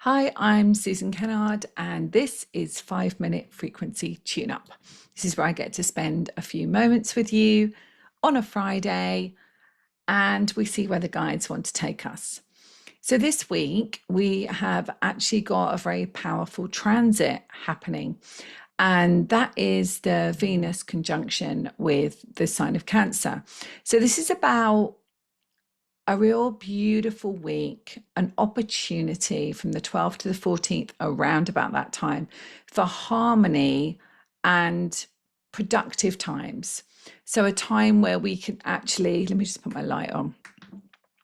Hi, I'm Susan Kennard, and this is 5 Minute Frequency Tune Up. This is where I get to spend a few moments with you on a Friday, and we see where the guides want to take us. So, this week we have actually got a very powerful transit happening, and that is the Venus conjunction with the sign of Cancer. So, this is about a real beautiful week, an opportunity from the 12th to the 14th, around about that time, for harmony and productive times. So, a time where we can actually, let me just put my light on,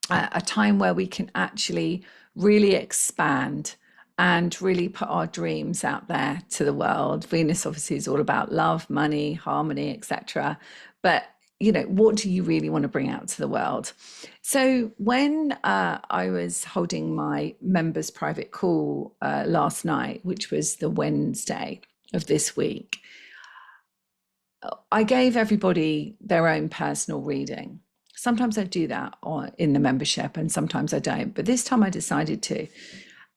a time where we can actually really expand and really put our dreams out there to the world. Venus obviously is all about love, money, harmony, etc. But what do you really want to bring out to the world? So when I was holding my members private call last night, which was the Wednesday of this week, I gave everybody their own personal reading. Sometimes I do that in the membership and sometimes I don't, but this time I decided to.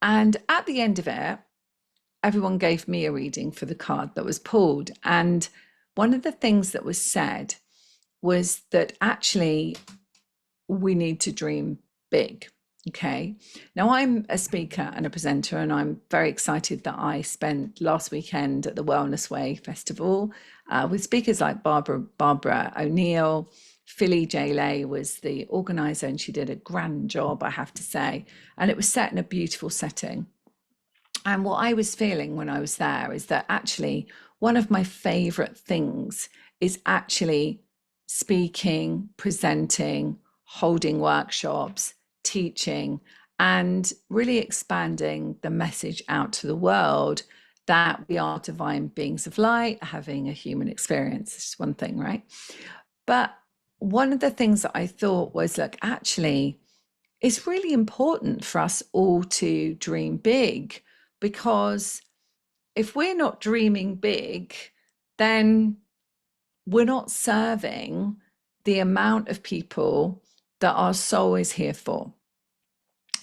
And at the end of it, everyone gave me a reading for the card that was pulled. And one of the things that was said was that actually we need to dream big. Okay. Now I'm a speaker and a presenter, and I'm very excited that I spent last weekend at the Wellness Way Festival with speakers like Barbara O'Neill. Philly J. Lay was the organizer, and she did a grand job, I have to say. And it was set in a beautiful setting. And what I was feeling when I was there is that actually one of my favorite things is actually speaking, presenting, holding workshops, teaching, and really expanding the message out to the world that we are divine beings of light, having a human experience. It's one thing, right? But one of the things that I thought was, look, actually, it's really important for us all to dream big, because if we're not dreaming big, then we're not serving the amount of people that our soul is here for.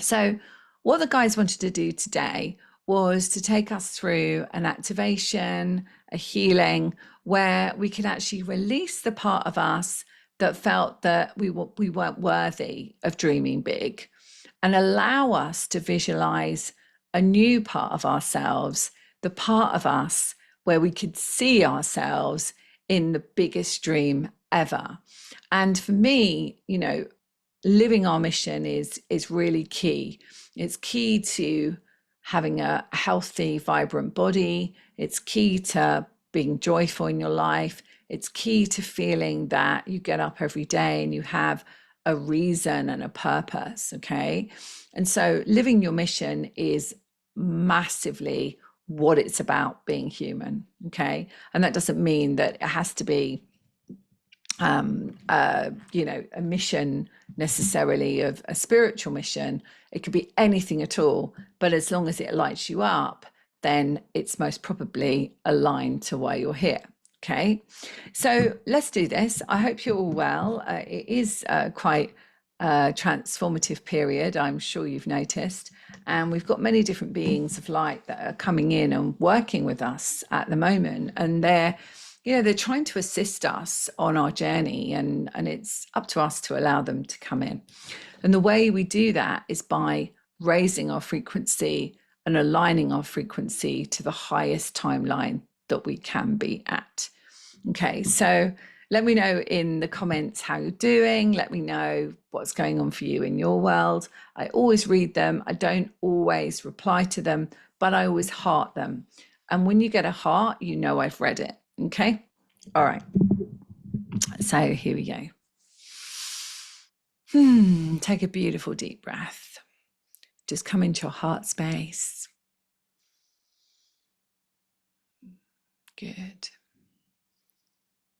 So what the guys wanted to do today was to take us through an activation, a healing, where we could actually release the part of us that felt that we weren't worthy of dreaming big, and allow us to visualize a new part of ourselves, the part of us where we could see ourselves in the biggest dream ever. And for me, living our mission is really key. It's key to having a healthy, vibrant body. It's key to being joyful in your life. It's key to feeling that you get up every day and you have a reason and a purpose, okay? And so living your mission is massively what it's about, being human, okay? And that doesn't mean that it has to be a mission necessarily of a spiritual mission. It could be anything at all, but as long as it lights you up, then it's most probably aligned to why you're here. Okay, so let's do this. I hope you're all well. It is quite a transformative period, I'm sure you've noticed. And we've got many different beings of light that are coming in and working with us at the moment. And they're trying to assist us on our journey, and it's up to us to allow them to come in. And the way we do that is by raising our frequency and aligning our frequency to the highest timeline that we can be at. Okay, so let me know in the comments how you're doing. Let me know what's going on for you in your world. I always read them. I don't always reply to them, but I always heart them. And when you get a heart, I've read it. Okay, all right. So here we go. Take a beautiful deep breath. Just come into your heart space. Good.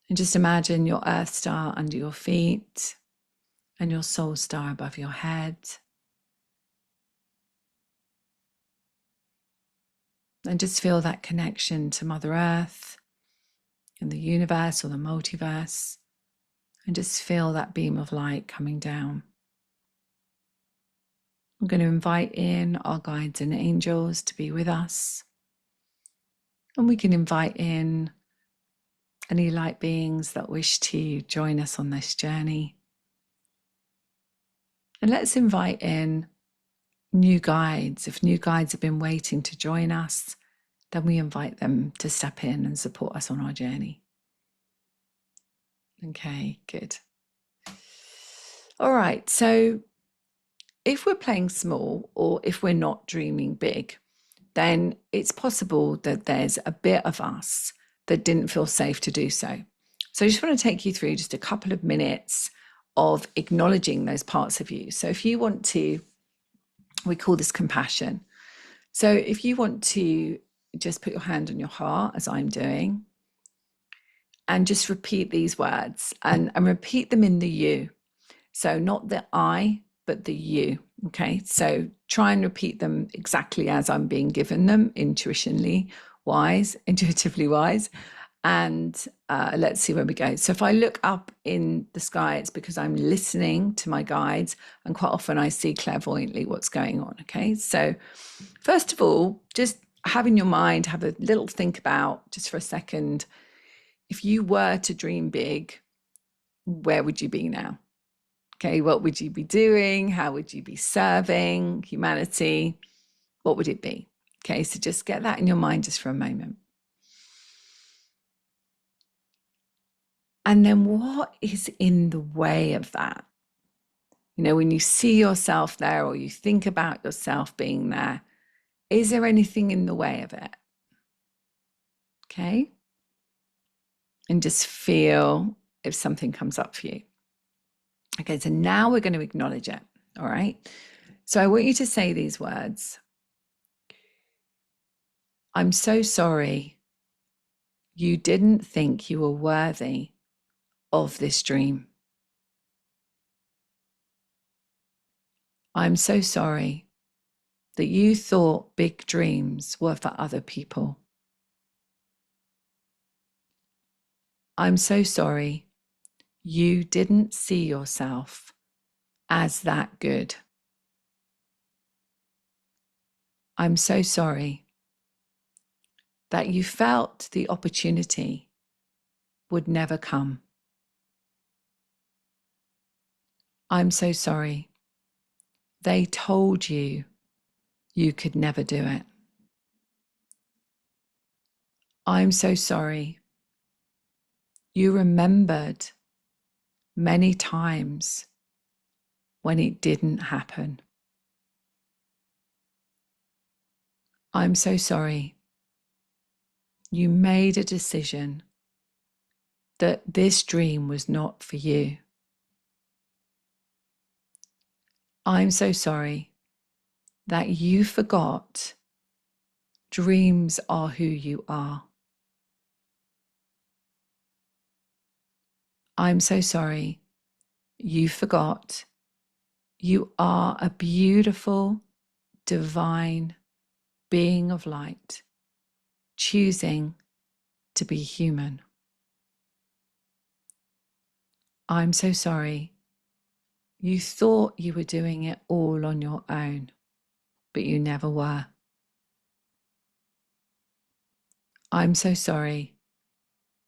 And just imagine your earth star under your feet and your soul star above your head. And just feel that connection to Mother Earth and the universe or the multiverse. And just feel that beam of light coming down. I'm going to invite in our guides and angels to be with us. And we can invite in any light beings that wish to join us on this journey. And let's invite in new guides. If new guides have been waiting to join us, then we invite them to step in and support us on our journey. Okay, good. All right, so if we're playing small or if we're not dreaming big, then it's possible that there's a bit of us that didn't feel safe to do so. So I just want to take you through just a couple of minutes of acknowledging those parts of you. So if you want to, we call this compassion. So if you want to just put your hand on your heart, as I'm doing, and just repeat these words and repeat them in the you. So not the I, but the you. Okay. So try and repeat them exactly as I'm being given them, intuitively wise. And let's see where we go. So if I look up in the sky, it's because I'm listening to my guides, and quite often I see clairvoyantly what's going on. Okay. So first of all, just have in your mind, have a little think about just for a second, if you were to dream big, where would you be now? Okay, what would you be doing? How would you be serving humanity? What would it be? Okay, so just get that in your mind just for a moment. And then what is in the way of that? You know, when you see yourself there or you think about yourself being there, is there anything in the way of it? Okay. And just feel if something comes up for you. Okay, so now we're going to acknowledge it. All right. So I want you to say these words. I'm so sorry you didn't think you were worthy of this dream. I'm so sorry that you thought big dreams were for other people. I'm so sorry you didn't see yourself as that good. I'm so sorry that you felt the opportunity would never come. I'm so sorry they told you you could never do it. I'm so sorry you remembered many times when it didn't happen. I'm so sorry you made a decision that this dream was not for you. I'm so sorry that you forgot dreams are who you are. I'm so sorry you forgot you are a beautiful, divine being of light, choosing to be human. I'm so sorry you thought you were doing it all on your own, but you never were. I'm so sorry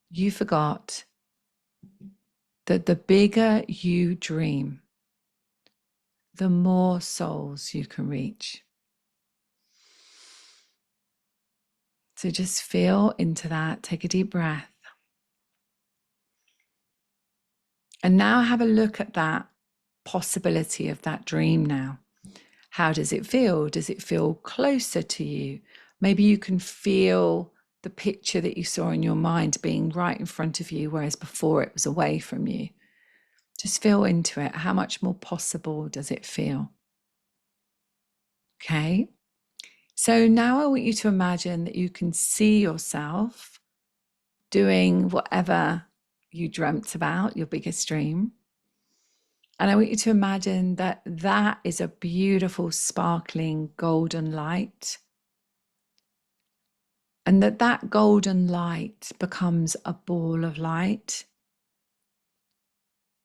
you forgot that the bigger you dream, the more souls you can reach. So just feel into that, take a deep breath. And now have a look at that possibility of that dream now. How does it feel? Does it feel closer to you? Maybe you can feel the picture that you saw in your mind being right in front of you, whereas before it was away from you. Just feel into it. How much more possible does it feel? Okay. So now I want you to imagine that you can see yourself doing whatever you dreamt about, your biggest dream. And I want you to imagine that that is a beautiful, sparkling golden light. And that that golden light becomes a ball of light.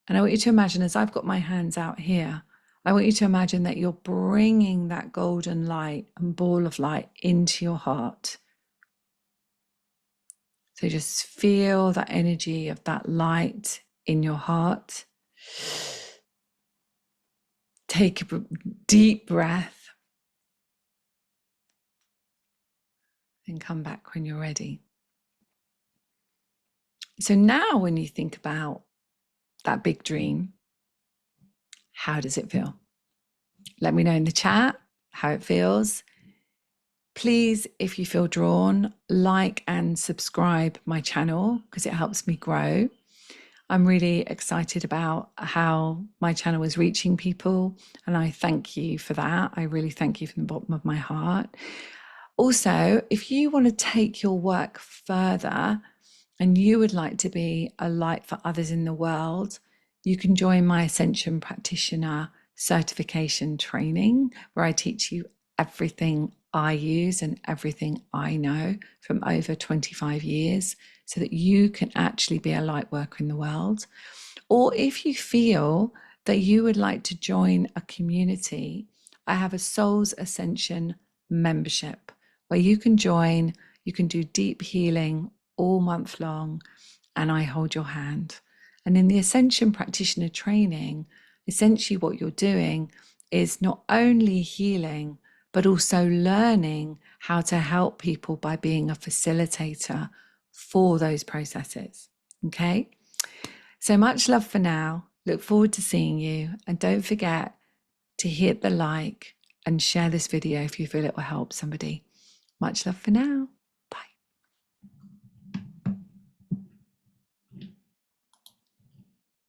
And I want you to imagine, as I've got my hands out here, I want you to imagine that you're bringing that golden light and ball of light into your heart. So just feel that energy of that light in your heart. Take a deep breath and come back when you're ready. So now when you think about that big dream, how does it feel? Let me know in the chat how it feels. Please, if you feel drawn, like and subscribe my channel because it helps me grow. I'm really excited about how my channel is reaching people, and I thank you for that. I really thank you from the bottom of my heart. Also, if you want to take your work further and you would like to be a light for others in the world, you can join my Ascension Practitioner Certification training, where I teach you everything I use and everything I know from over 25 years, so that you can actually be a light worker in the world. Or if you feel that you would like to join a community, I have a Souls Ascension membership where you can join, you can do deep healing all month long, and I hold your hand. And in the Ascension Practitioner training, essentially what you're doing is not only healing, but also learning how to help people by being a facilitator for those processes. Okay? So much love for now. Look forward to seeing you. And don't forget to hit the like and share this video if you feel it will help somebody. Much love for now.